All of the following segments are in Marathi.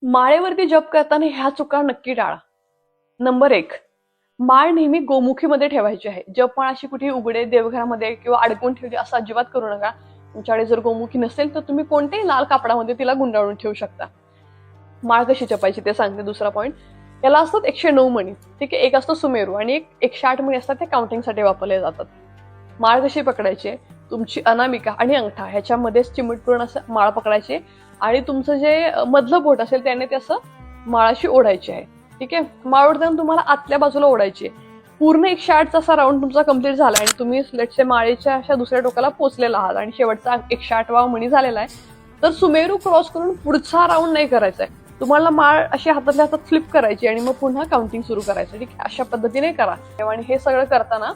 माळेवरती जप करताना ह्या चुका नक्की टाळा. नंबर 1, माळ नेहमी गोमुखीमध्ये ठेवायची आहे. जप माळ अशी कुठेही उघडे देवघरामध्ये किंवा अडकवून ठेवली असं अजिबात करू नका. तुमच्याकडे जर गोमुखी नसेल तर तुम्ही कोणत्याही लाल कापडामध्ये तिला गुंडाळून ठेवू शकता. माळ कशी जपायची ते सांगते. दुसरा पॉईंट, याला असतात 109 मणी. ठीक आहे, एक असतो सुमेरू आणि एक 108 मणी असतात, ते काउंटिंगसाठी वापरले जातात. माळ कशी पकडायची? तुमची अनामिका आणि अंगठा ह्याच्यामध्येच चिमटपूर्ण असं माळ पकडायची आणि तुमचं जे मधलं बोट असेल त्याने ते असं माळाशी ओढायची आहे. ठीक आहे, माळ ओढताना तुम्हाला आतल्या बाजूला ओढायची आहे. पूर्ण 108चा असा राऊंड तुमचा कम्प्लीट झाला आणि तुम्ही लेट्स से माळेच्या अशा दुसऱ्या टोकाला पोहोचलेला आहात आणि शेवटचा 108वा मणी झालेला आहे, तर सुमेरू क्रॉस करून पुढचा राऊंड नाही करायचा आहे. तुम्हाला माळ अशी हातातल्या हातात फ्लिप करायची आणि मग पुन्हा काउंटिंग सुरू करायचं. ठीक आहे, अशा पद्धतीने करा. आणि हे सगळं करताना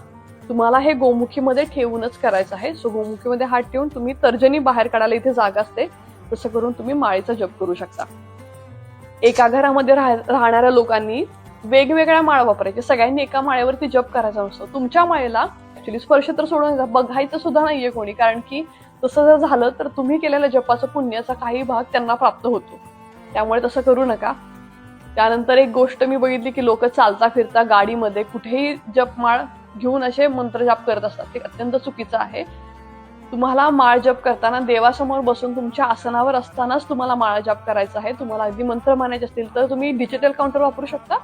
तुम्हाला हे गोमुखीमध्ये ठेवूनच करायचं आहे. सो गोमुखीमध्ये हात ठेवून तुम्ही तर्जनी बाहेर काढायला इथे जागा असते, तसं करून तुम्ही माळेचा जप करू शकता. एका घरामध्ये राहणाऱ्या लोकांनी वेगवेगळ्या माळ वापरायच्या. सगळ्यांनी एका माळेवरती जप करायचा नसतो. तुमच्या माळेला ऍक्च्युली स्पर्श तर सोडून बघायचं सुद्धा नाहीये कोणी, कारण की तसं जर झालं तर तुम्ही केलेल्या जपाचं पुण्याचा काही भाग त्यांना प्राप्त होतो. त्यामुळे तसं करू नका. त्यानंतर एक गोष्ट मी बघितली की लोक चालता फिरता गाडीमध्ये कुठेही जपमाळ घेऊन असे मंत्र जाप करत असतात. ते अत्यंत चुकीचं आहे. तुम्हाला माळ जप करताना देवासमोर बसून तुमच्या आसनावर असतानाच तुम्हाला माळ जप करायचा आहे. तुम्हाला अगदी मंत्र मानायचे असतील तर तुम्ही डिजिटल काउंटर वापरू शकता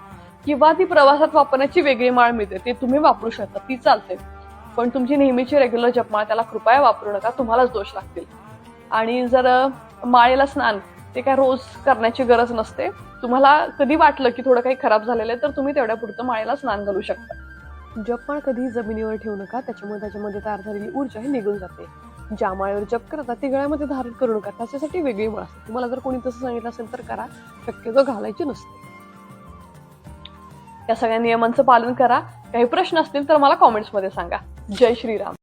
किंवा ती प्रवासात वापरण्याची वेगळी माळ मिळते, ते तुम्ही वापरू शकता, ती चालते. पण तुमची नेहमीची रेग्युलर जपमाळ त्याला कृपया वापरू नका, तुम्हालाच दोष लागतील. आणि जर माळेला स्नान ते काय रोज करण्याची गरज नसते. तुम्हाला कधी वाटलं की थोडं काही खराब झालेलं आहे तर तुम्ही तेवढ्या पुरतं माळेला स्नान घालू शकता. जपमाळ कधी जमिनीवर ठेवू नका, त्याच्यामध्ये तयार झालेली ऊर्जा ही निघून जाते. ज्या माळेवर जप करता ती गळ्यामध्ये धारण करू नका, त्याच्यासाठी वेगळी माळ असते. तुम्हाला जर कोणी तसं सांगितलं असेल तर करा, शक्यतो घालायची नसते. या सगळ्या नियमांचं पालन करा. काही प्रश्न असतील तर मला कॉमेंट्समध्ये सांगा. जय श्रीराम.